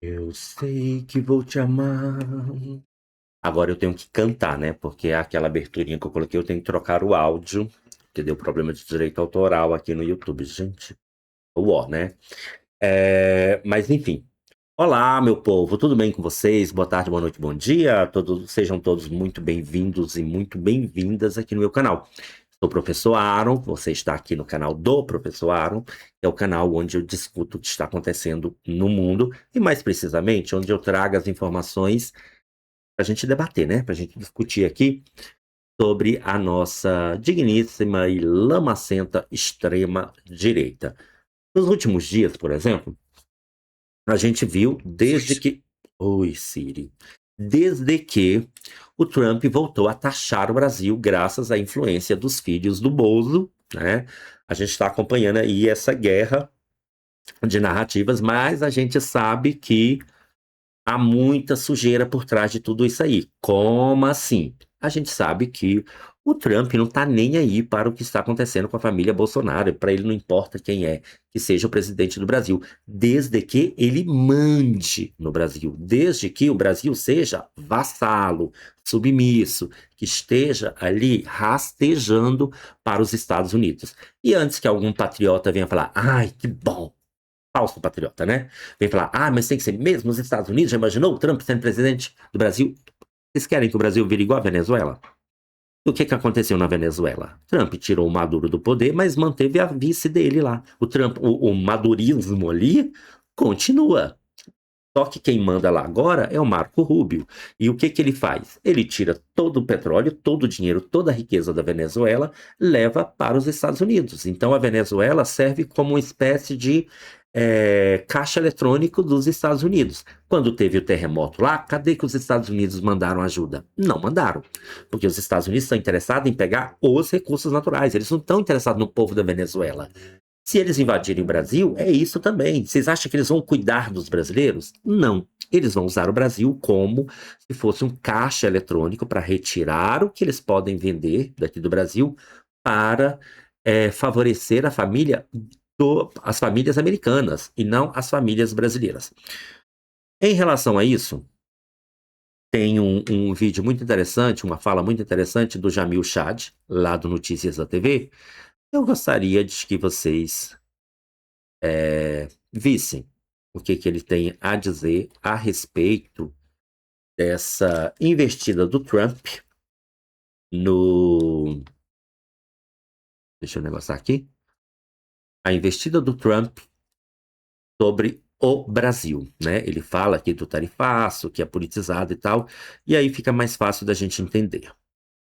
Eu sei que vou te amar. Agora eu tenho que cantar, né? Porque aquela aberturinha que eu coloquei, eu tenho que trocar o áudio, que deu problema de direito autoral aqui no YouTube, gente. Né? Mas enfim. Olá, meu povo, tudo bem com vocês? Boa tarde, boa noite, bom dia. Sejam todos muito bem-vindos e muito bem-vindas aqui no meu canal. Sou o Professor Aaron, você está aqui no canal do Professor Aaron, que é o canal onde eu discuto o que está acontecendo no mundo e, mais precisamente, onde eu trago as informações para a gente debater, né? Para a gente discutir aqui sobre a nossa digníssima e lamacenta extrema-direita. Nos últimos dias, por exemplo, a gente viu desde que. Oi, Siri. Desde que o Trump voltou a taxar o Brasil graças à influência dos filhos do Bozo, né? A gente está acompanhando aí essa guerra de narrativas, mas a gente sabe que há muita sujeira por trás de tudo isso aí. Como assim? A gente sabe que o Trump não tá nem aí para o que está acontecendo com a família Bolsonaro. Para ele não importa quem é que seja o presidente do Brasil, desde que ele mande no Brasil, desde que o Brasil seja vassalo, submisso, que esteja ali rastejando para os Estados Unidos. E antes que algum patriota venha falar, ai, que bom, falso patriota, né? Vem falar, mas tem que ser mesmo os Estados Unidos, já imaginou o Trump sendo presidente do Brasil? Vocês querem que o Brasil vire igual a Venezuela? O que aconteceu na Venezuela? Trump tirou o Maduro do poder, mas manteve a vice dele lá. O madurismo ali continua. Só que quem manda lá agora é o Marco Rubio. E o que ele faz? Ele tira todo o petróleo, todo o dinheiro, toda a riqueza da Venezuela, leva para os Estados Unidos. Então a Venezuela serve como uma espécie de caixa eletrônico dos Estados Unidos. Quando teve o terremoto lá, cadê que os Estados Unidos mandaram ajuda? Não mandaram. Porque os Estados Unidos estão interessados em pegar os recursos naturais. Eles não estão interessados no povo da Venezuela. Se eles invadirem o Brasil, é isso também. Vocês acham que eles vão cuidar dos brasileiros? Não. Eles vão usar o Brasil como se fosse um caixa eletrônico para retirar o que eles podem vender daqui do Brasil para favorecer as famílias americanas e não as famílias brasileiras. Em relação a isso, tem um vídeo muito interessante, uma fala muito interessante do Jamil Chad, lá do Notícias da TV. Eu gostaria de que vocês vissem o que ele tem a dizer a respeito dessa investida do Trump no. Deixa eu negociar aqui. A investida do Trump sobre o Brasil, né? Ele fala aqui do tarifaço, que é politizado e tal, e aí fica mais fácil da gente entender.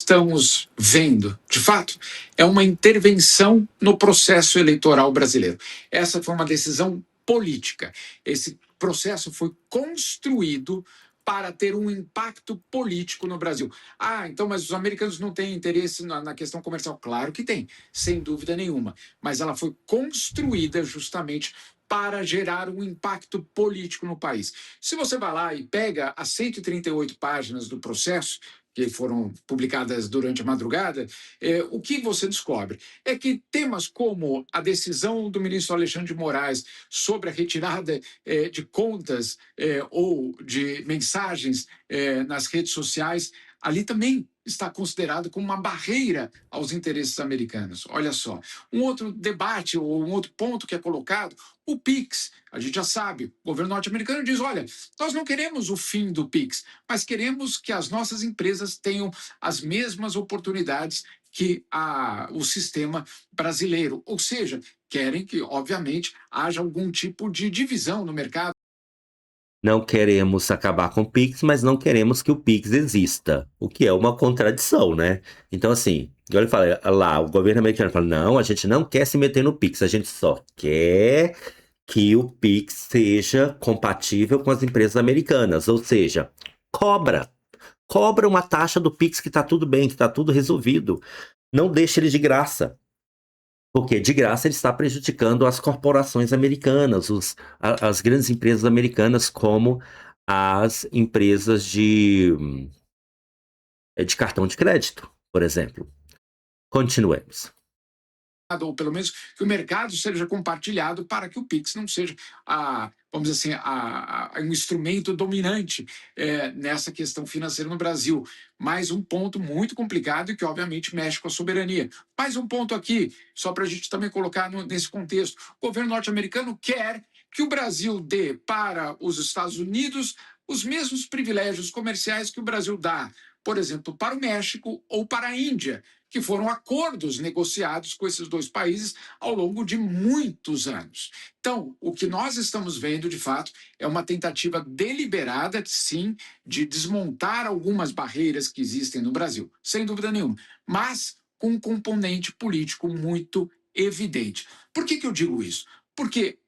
Estamos vendo, de fato, é uma intervenção no processo eleitoral brasileiro. Essa foi uma decisão política. Esse processo foi construído para ter um impacto político no Brasil. Então, mas os americanos não têm interesse na questão comercial? Claro que tem, sem dúvida nenhuma. Mas ela foi construída justamente para gerar um impacto político no país. Se você vai lá e pega as 138 páginas do processo, que foram publicadas durante a madrugada, o que você descobre é que temas como a decisão do ministro Alexandre de Moraes sobre a retirada de contas ou de mensagens nas redes sociais, ali também está considerado como uma barreira aos interesses americanos. Olha só, um outro debate ou um outro ponto que é colocado, o PIX. A gente já sabe, o governo norte-americano diz, olha, nós não queremos o fim do PIX, mas queremos que as nossas empresas tenham as mesmas oportunidades que o sistema brasileiro. Ou seja, querem que, obviamente, haja algum tipo de divisão no mercado. Não queremos acabar com o Pix, mas não queremos que o Pix exista, o que é uma contradição, né? Então, assim, igual ele fala lá, o governo americano fala, não, a gente não quer se meter no Pix, a gente só quer que o Pix seja compatível com as empresas americanas, ou seja, cobra. Cobra uma taxa do Pix que tá tudo bem, que tá tudo resolvido. Não deixa ele de graça. Porque de graça ele está prejudicando as corporações americanas, as grandes empresas americanas, como as empresas de cartão de crédito, por exemplo. Continuemos. ou pelo menos que o mercado seja compartilhado para que o Pix não seja, vamos dizer assim, um instrumento dominante nessa questão financeira no Brasil. Mais um ponto muito complicado e que, obviamente, mexe com a soberania. Mais um ponto aqui, só para a gente também colocar nesse contexto. O governo norte-americano quer que o Brasil dê para os Estados Unidos os mesmos privilégios comerciais que o Brasil dá, por exemplo, para o México ou para a Índia, que foram acordos negociados com esses dois países ao longo de muitos anos. Então, o que nós estamos vendo, de fato, é uma tentativa deliberada, sim, de desmontar algumas barreiras que existem no Brasil, sem dúvida nenhuma, mas com um componente político muito evidente. Por que eu digo isso? Porque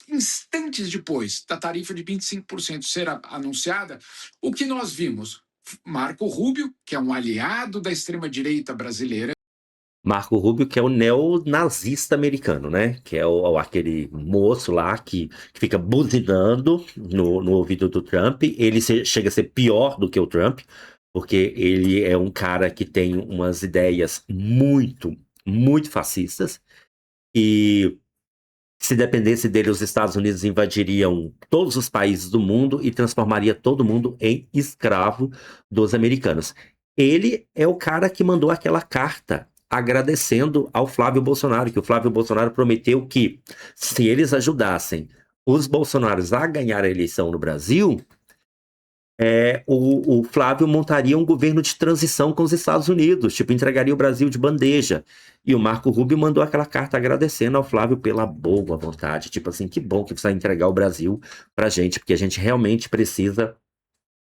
instantes depois da tarifa de 25% ser anunciada, o que nós vimos? Marco Rubio, que é um aliado da extrema-direita brasileira. Marco Rubio, que é o neonazista americano, né? Que é aquele moço lá que fica buzinando no ouvido do Trump. Ele chega a ser pior do que o Trump, porque ele é um cara que tem umas ideias muito, muito fascistas. E se dependesse dele, os Estados Unidos invadiriam todos os países do mundo e transformaria todo mundo em escravo dos americanos. Ele é o cara que mandou aquela carta agradecendo ao Flávio Bolsonaro, que o Flávio Bolsonaro prometeu que, se eles ajudassem os bolsonaros a ganhar a eleição no Brasil, o Flávio montaria um governo de transição com os Estados Unidos, tipo, entregaria o Brasil de bandeja. E o Marco Rubio mandou aquela carta agradecendo ao Flávio pela boa vontade, tipo assim, que bom que você vai entregar o Brasil pra gente, porque a gente realmente precisa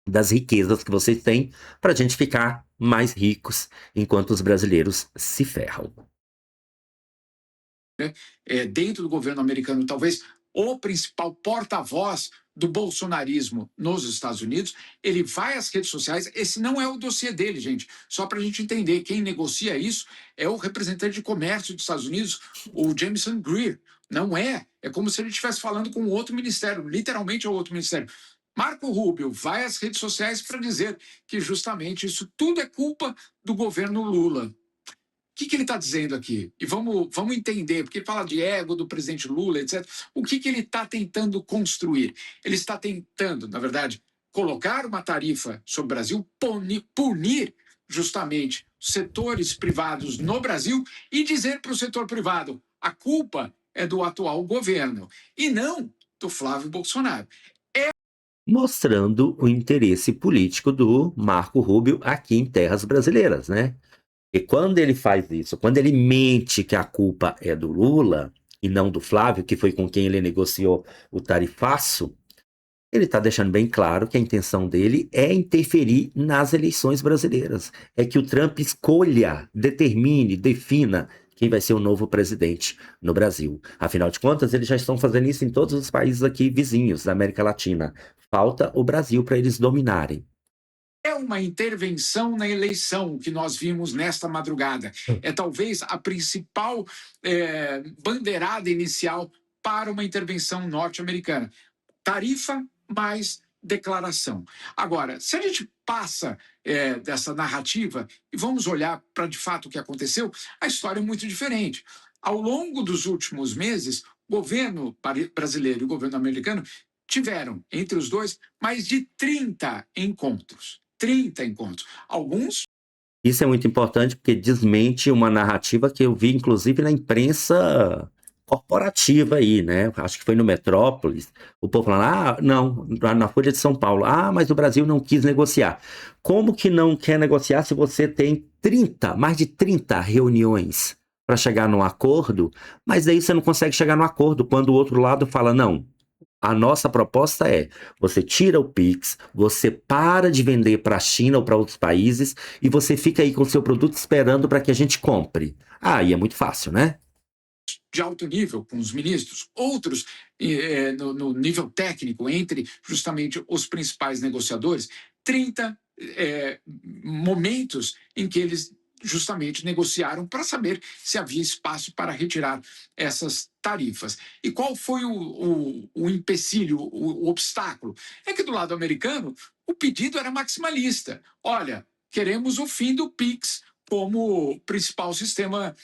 das riquezas que vocês têm pra gente ficar mais ricos, enquanto os brasileiros se ferram. Dentro do governo americano, talvez o principal porta-voz do bolsonarismo nos Estados Unidos, ele vai às redes sociais. Esse não é o dossiê dele, gente. Só para a gente entender, quem negocia isso é o representante de comércio dos Estados Unidos, o Jameson Greer. Não é. É como se ele estivesse falando com outro ministério, literalmente é outro ministério. Marco Rubio vai às redes sociais para dizer que justamente isso tudo é culpa do governo Lula. O que ele está dizendo aqui? E vamos entender, porque ele fala de ego do presidente Lula, etc. O que ele está tentando construir? Ele está tentando, na verdade, colocar uma tarifa sobre o Brasil, punir justamente setores privados no Brasil e dizer para o setor privado: a culpa é do atual governo e não do Flávio Bolsonaro. Mostrando o interesse político do Marco Rubio aqui em terras brasileiras, né? E quando ele faz isso, quando ele mente que a culpa é do Lula e não do Flávio, que foi com quem ele negociou o tarifaço, ele está deixando bem claro que a intenção dele é interferir nas eleições brasileiras. É que o Trump escolha, determine, defina quem vai ser o novo presidente no Brasil. Afinal de contas, eles já estão fazendo isso em todos os países aqui vizinhos da América Latina. Falta o Brasil para eles dominarem. É uma intervenção na eleição que nós vimos nesta madrugada. É talvez a principal bandeirada inicial para uma intervenção norte-americana. Tarifa mais declaração. Agora, se a gente passa dessa narrativa e vamos olhar para de fato o que aconteceu, a história é muito diferente. Ao longo dos últimos meses, o governo brasileiro e o governo americano tiveram, entre os dois, mais de 30 encontros. 30 encontros. Alguns. Isso é muito importante porque desmente uma narrativa que eu vi, inclusive, na imprensa corporativa aí, né? Acho que foi no Metrópolis. O povo falando, não, na Folha de São Paulo. Mas o Brasil não quis negociar. Como que não quer negociar se você tem mais de 30 reuniões para chegar num acordo, mas aí você não consegue chegar num acordo quando o outro lado fala, não. A nossa proposta é, você tira o Pix, você para de vender para a China ou para outros países e você fica aí com o seu produto esperando para que a gente compre. Aí é muito fácil, né? De alto nível, com os ministros, outros no nível técnico, entre justamente os principais negociadores, 30 momentos em que eles justamente negociaram para saber se havia espaço para retirar essas tarifas. E qual foi o empecilho, o obstáculo? É que do lado americano, o pedido era maximalista. Olha, queremos o fim do PIX, como principal sistema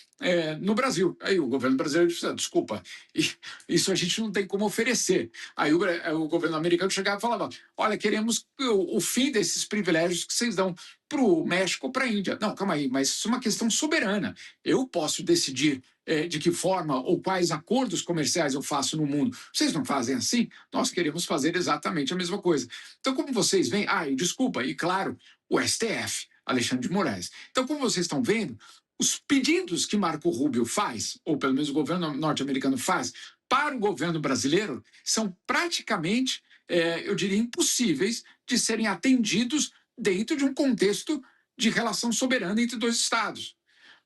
no Brasil. Aí o governo brasileiro disse, desculpa, isso a gente não tem como oferecer. Aí o governo americano chegava e falava, olha, queremos o fim desses privilégios que vocês dão para o México ou para a Índia. Não, calma aí, mas isso é uma questão soberana. Eu posso decidir de que forma ou quais acordos comerciais eu faço no mundo. Vocês não fazem assim? Nós queremos fazer exatamente a mesma coisa. Então, como vocês veem, desculpa, e claro, o STF, Alexandre de Moraes. Então, como vocês estão vendo, os pedidos que Marco Rubio faz, ou pelo menos o governo norte-americano faz, para o governo brasileiro, são praticamente, eu diria, impossíveis de serem atendidos dentro de um contexto de relação soberana entre dois estados.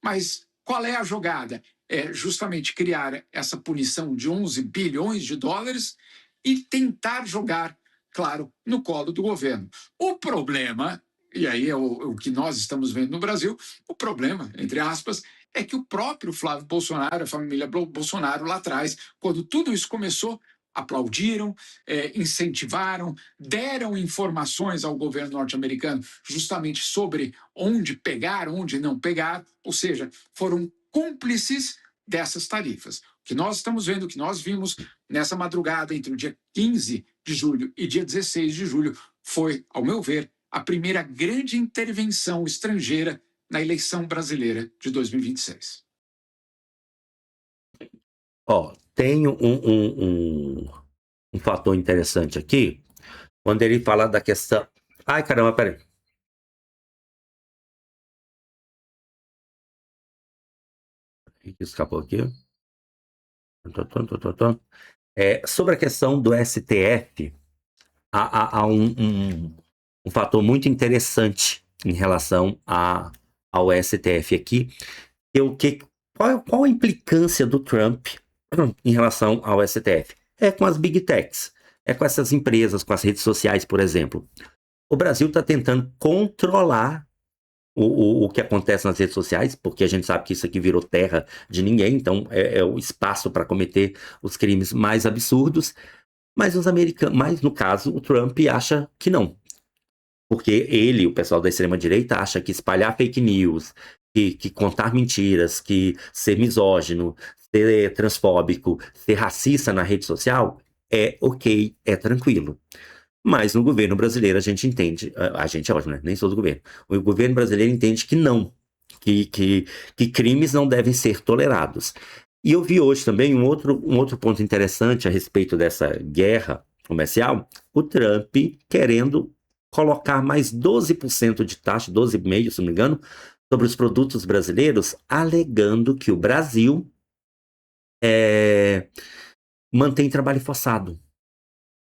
Mas qual é a jogada? É justamente criar essa punição de 11 bilhões de dólares e tentar jogar, claro, no colo do governo. O problema, e aí é o que nós estamos vendo no Brasil, o problema, entre aspas, é que o próprio Flávio Bolsonaro, a família Bolsonaro lá atrás, quando tudo isso começou, aplaudiram, incentivaram, deram informações ao governo norte-americano justamente sobre onde pegar, onde não pegar, ou seja, foram cúmplices dessas tarifas. O que nós estamos vendo, o que nós vimos nessa madrugada entre o dia 15 de julho e dia 16 de julho foi, ao meu ver, a primeira grande intervenção estrangeira na eleição brasileira de 2026. Tem um fator interessante aqui, quando ele fala da questão... Ai, caramba, peraí. Escapou aqui. Sobre a questão do STF, há um fator muito interessante em relação ao STF aqui, qual a implicância do Trump em relação ao STF? É com as Big Techs, é com essas empresas, com as redes sociais, por exemplo. O Brasil está tentando controlar o que acontece nas redes sociais, porque a gente sabe que isso aqui virou terra de ninguém, então é o espaço para cometer os crimes mais absurdos, mas os americanos, mas no caso o Trump acha que não, porque ele, o pessoal da extrema-direita, acha que espalhar fake news, que contar mentiras, que ser misógino, ser transfóbico, ser racista na rede social é ok, é tranquilo. Mas no governo brasileiro a gente entende, a gente é ótimo, né? Nem sou do governo. O governo brasileiro entende que não, que crimes não devem ser tolerados. E eu vi hoje também um outro ponto interessante a respeito dessa guerra comercial, o Trump querendo colocar mais 12% de taxa, 12,5%, se não me engano, sobre os produtos brasileiros, alegando que o Brasil mantém trabalho forçado.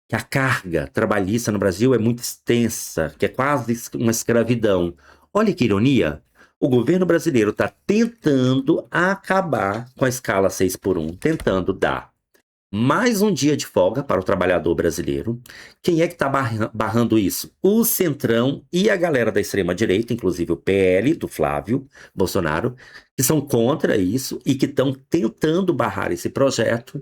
Que a carga trabalhista no Brasil é muito extensa, que é quase uma escravidão. Olha que ironia, o governo brasileiro está tentando acabar com a escala 6x1, tentando dar mais um dia de folga para o trabalhador brasileiro. Quem é que está barrando isso? O Centrão e a galera da extrema-direita, inclusive o PL do Flávio Bolsonaro, que são contra isso e que estão tentando barrar esse projeto.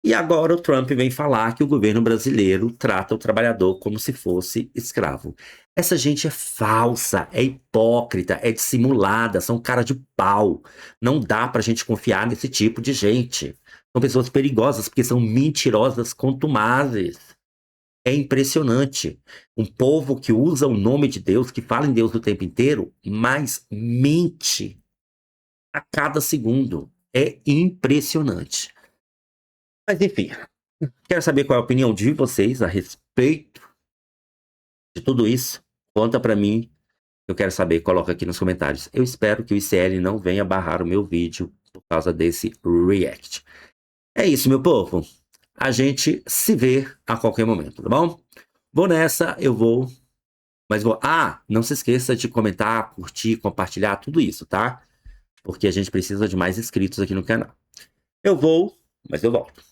E agora o Trump vem falar que o governo brasileiro trata o trabalhador como se fosse escravo. Essa gente é falsa, é hipócrita, é dissimulada, são cara de pau. Não dá pra gente confiar nesse tipo de gente. São pessoas perigosas porque são mentirosas contumazes. É impressionante. Um povo que usa o nome de Deus, que fala em Deus o tempo inteiro, mas mente a cada segundo. É impressionante. Mas enfim, quero saber qual é a opinião de vocês a respeito de tudo isso. Conta pra mim, eu quero saber, coloca aqui nos comentários. Eu espero que o ICL não venha barrar o meu vídeo por causa desse react. É isso, meu povo. A gente se vê a qualquer momento, tá bom? Vou nessa, mas vou... não se esqueça de comentar, curtir, compartilhar, tudo isso, tá? Porque a gente precisa de mais inscritos aqui no canal. Eu vou, mas eu volto.